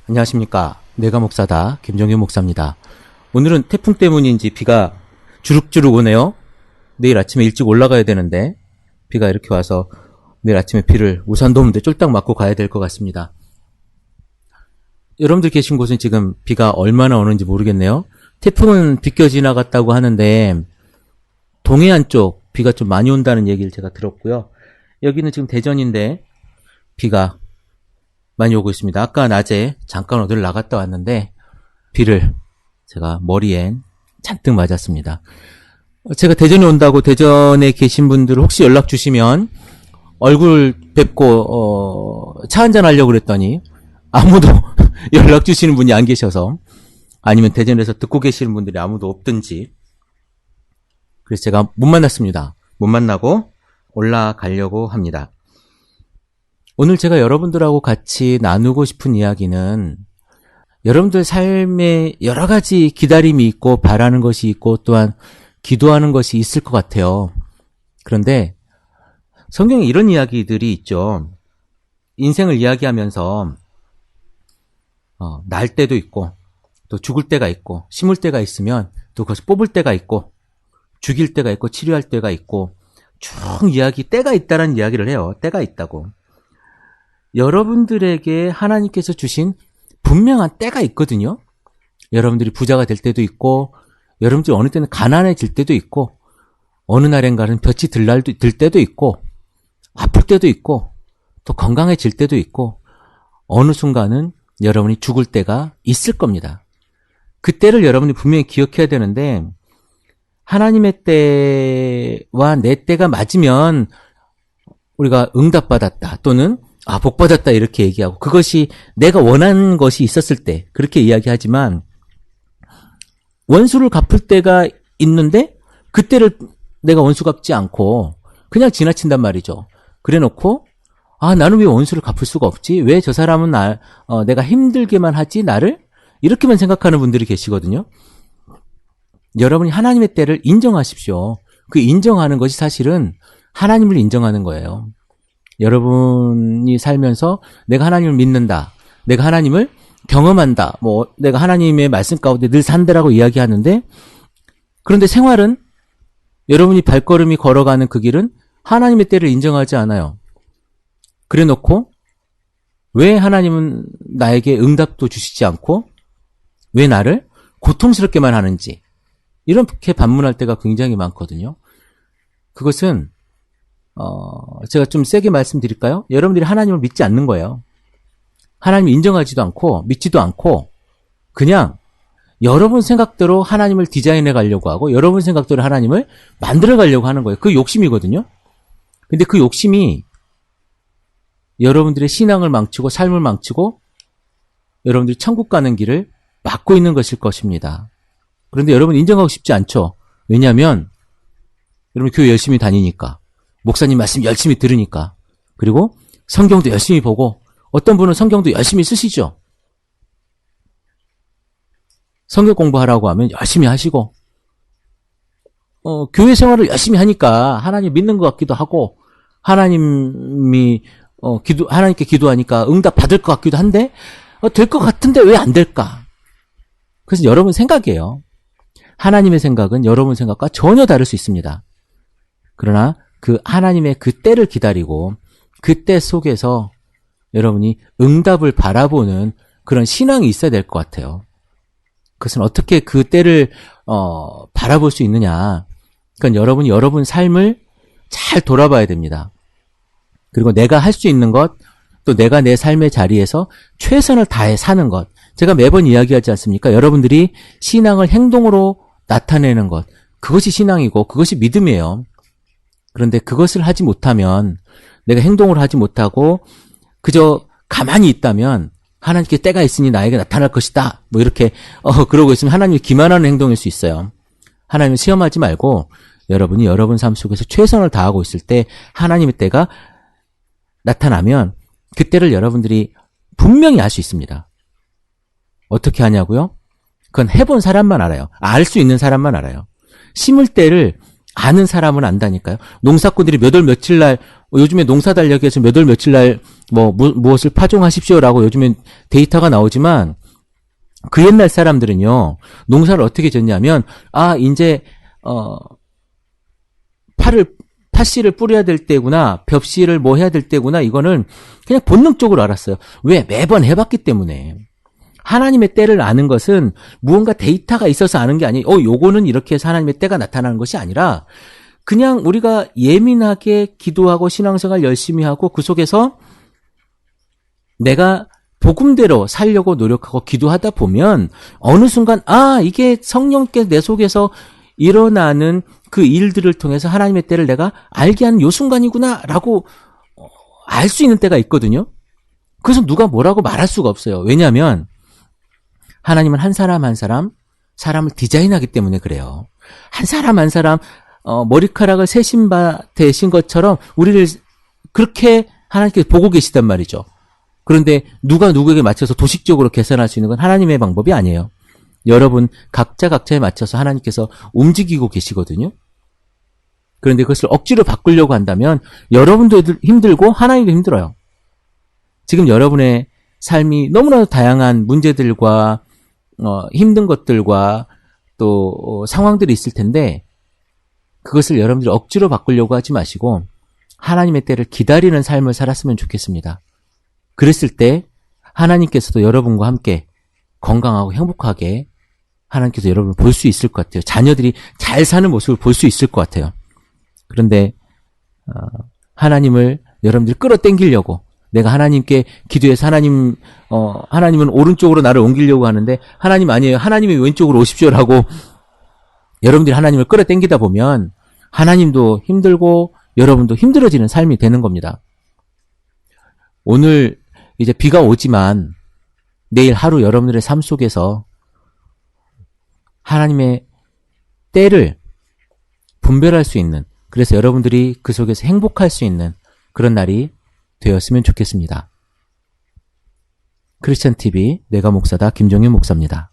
안녕하십니까. 내가 목사다. 김종규 목사입니다. 오늘은 태풍 때문인지 비가 주룩주룩 오네요. 내일 아침에 일찍 올라가야 되는데 비가 이렇게 와서 내일 아침에 비를 우산도 없는데 쫄딱 맞고 가야 될 것 같습니다. 여러분들 계신 곳은 지금 비가 얼마나 오는지 모르겠네요. 태풍은 비껴 지나갔다고 하는데 동해안 쪽 비가 좀 많이 온다는 얘기를 제가 들었고요. 여기는 지금 대전인데 비가 많이 오고 있습니다. 아까 낮에 잠깐 어디를 나갔다 왔는데 비를 제가 머리엔 잔뜩 맞았습니다. 제가 대전에 온다고 대전에 계신 분들 혹시 연락 주시면 얼굴 뵙고 차 한잔 하려고 그랬더니 아무도 연락 주시는 분이 안 계셔서, 아니면 대전에서 듣고 계시는 분들이 아무도 없든지, 그래서 제가 못 만났습니다. 못 만나고 올라가려고 합니다. 오늘 제가 여러분들하고 같이 나누고 싶은 이야기는 여러분들 삶에 여러 가지 기다림이 있고 바라는 것이 있고 또한 기도하는 것이 있을 것 같아요. 그런데 성경에 이런 이야기들이 있죠. 인생을 이야기하면서 날 때도 있고 또 죽을 때가 있고 심을 때가 있으면 또 그것을 뽑을 때가 있고 죽일 때가 있고 치료할 때가 있고 쭉 때가 있다라는 이야기를 해요. 때가 있다고. 여러분들에게 하나님께서 주신 분명한 때가 있거든요. 여러분들이 부자가 될 때도 있고, 여러분들이 어느 때는 가난해질 때도 있고, 어느 날엔가는 볕이 들 때도 있고, 아플 때도 있고, 또 건강해질 때도 있고, 어느 순간은 여러분이 죽을 때가 있을 겁니다. 그 때를 여러분이 분명히 기억해야 되는데, 하나님의 때와 내 때가 맞으면 우리가 응답받았다 또는 복받았다 이렇게 얘기하고, 그것이 내가 원하는 것이 있었을 때 그렇게 이야기하지만, 원수를 갚을 때가 있는데 그때를 내가 원수 갚지 않고 그냥 지나친단 말이죠. 그래 놓고 나는 왜 원수를 갚을 수가 없지? 왜 저 사람은 내가 힘들게만 하지 나를? 이렇게만 생각하는 분들이 계시거든요. 여러분이 하나님의 때를 인정하십시오. 그 인정하는 것이 사실은 하나님을 인정하는 거예요. 여러분이 살면서 내가 하나님을 믿는다, 내가 하나님을 경험한다, 내가 하나님의 말씀 가운데 늘 산다라고 이야기하는데, 그런데 생활은 여러분이 발걸음이 걸어가는 그 길은 하나님의 때를 인정하지 않아요. 그래 놓고 왜 하나님은 나에게 응답도 주시지 않고 왜 나를 고통스럽게만 하는지, 이렇게 반문할 때가 굉장히 많거든요. 그것은 제가 좀 세게 말씀드릴까요? 여러분들이 하나님을 믿지 않는 거예요. 하나님을 인정하지도 않고 믿지도 않고 그냥 여러분 생각대로 하나님을 디자인해 가려고 하고 여러분 생각대로 하나님을 만들어 가려고 하는 거예요. 그 욕심이거든요. 근데 그 욕심이 여러분들의 신앙을 망치고 삶을 망치고 여러분들이 천국 가는 길을 막고 있는 것일 것입니다. 그런데 여러분 인정하고 싶지 않죠. 왜냐하면 여러분 교회 열심히 다니니까, 목사님 말씀 열심히 들으니까, 그리고 성경도 열심히 보고, 어떤 분은 성경도 열심히 쓰시죠. 성경 공부하라고 하면 열심히 하시고, 교회 생활을 열심히 하니까 하나님 믿는 것 같기도 하고, 하나님께 기도하니까 응답 받을 것 같기도 한데, 될 것 같은데 왜 안 될까? 그래서 여러분 생각이에요. 하나님의 생각은 여러분 생각과 전혀 다를 수 있습니다. 그러나 그 하나님의 그 때를 기다리고 그 때 속에서 여러분이 응답을 바라보는 그런 신앙이 있어야 될 것 같아요. 그것은 어떻게 그 때를 바라볼 수 있느냐. 그러니까 여러분이 여러분 삶을 잘 돌아봐야 됩니다. 그리고 내가 할 수 있는 것, 또 내가 내 삶의 자리에서 최선을 다해 사는 것. 제가 매번 이야기하지 않습니까? 여러분들이 신앙을 행동으로 나타내는 것, 그것이 신앙이고 그것이 믿음이에요. 그런데 그것을 하지 못하면, 내가 행동을 하지 못하고 그저 가만히 있다면 하나님께 때가 있으니 나에게 나타날 것이다, 이렇게 그러고 있으면 하나님이 기만하는 행동일 수 있어요. 하나님을 시험하지 말고 여러분이 여러분 삶 속에서 최선을 다하고 있을 때 하나님의 때가 나타나면 그 때를 여러분들이 분명히 알 수 있습니다. 어떻게 하냐고요? 그건 해본 사람만 알아요. 알 수 있는 사람만 알아요. 심을 때를 아는 사람은 안다니까요. 농사꾼들이 몇 월 며칠 날, 요즘에 농사 달력에서 몇 월 며칠 날 무엇을 파종하십시오라고 요즘엔 데이터가 나오지만 그 옛날 사람들은요, 농사를 어떻게 졌냐면, 이제, 팥씨를 뿌려야 될 때구나, 벽씨를 뭐 해야 될 때구나, 이거는 그냥 본능적으로 알았어요. 왜? 매번 해봤기 때문에. 하나님의 때를 아는 것은 무언가 데이터가 있어서 아는 게 아니에요. 요거는 이렇게 해서 하나님의 때가 나타나는 것이 아니라 그냥 우리가 예민하게 기도하고 신앙생활 열심히 하고 그 속에서 내가 복음대로 살려고 노력하고 기도하다 보면 어느 순간 이게 성령께 내 속에서 일어나는 그 일들을 통해서 하나님의 때를 내가 알게 하는 요 순간이구나 라고 알 수 있는 때가 있거든요. 그래서 누가 뭐라고 말할 수가 없어요. 왜냐하면 하나님은 한 사람 한 사람 사람을 디자인하기 때문에 그래요. 한 사람 한 사람 머리카락을 세신받으신 것처럼 우리를 그렇게 하나님께서 보고 계시단 말이죠. 그런데 누가 누구에게 맞춰서 도식적으로 계산할 수 있는 건 하나님의 방법이 아니에요. 여러분 각자 각자에 맞춰서 하나님께서 움직이고 계시거든요. 그런데 그것을 억지로 바꾸려고 한다면 여러분도 힘들고 하나님도 힘들어요. 지금 여러분의 삶이 너무나도 다양한 문제들과 힘든 것들과 또 상황들이 있을 텐데 그것을 여러분들이 억지로 바꾸려고 하지 마시고 하나님의 때를 기다리는 삶을 살았으면 좋겠습니다. 그랬을 때 하나님께서도 여러분과 함께 건강하고 행복하게 하나님께서 여러분을 볼 수 있을 것 같아요. 자녀들이 잘 사는 모습을 볼 수 있을 것 같아요. 그런데 하나님을 여러분들이 끌어당기려고 내가 하나님께 기도해서 하나님은 오른쪽으로 나를 옮기려고 하는데 하나님 아니에요. 하나님이 왼쪽으로 오십시오라고 여러분들이 하나님을 끌어당기다 보면 하나님도 힘들고 여러분도 힘들어지는 삶이 되는 겁니다. 오늘 이제 비가 오지만 내일 하루 여러분들의 삶 속에서 하나님의 때를 분별할 수 있는, 그래서 여러분들이 그 속에서 행복할 수 있는 그런 날이 되었으면 좋겠습니다. 크리스찬 TV 내가 목사다 김종윤 목사입니다.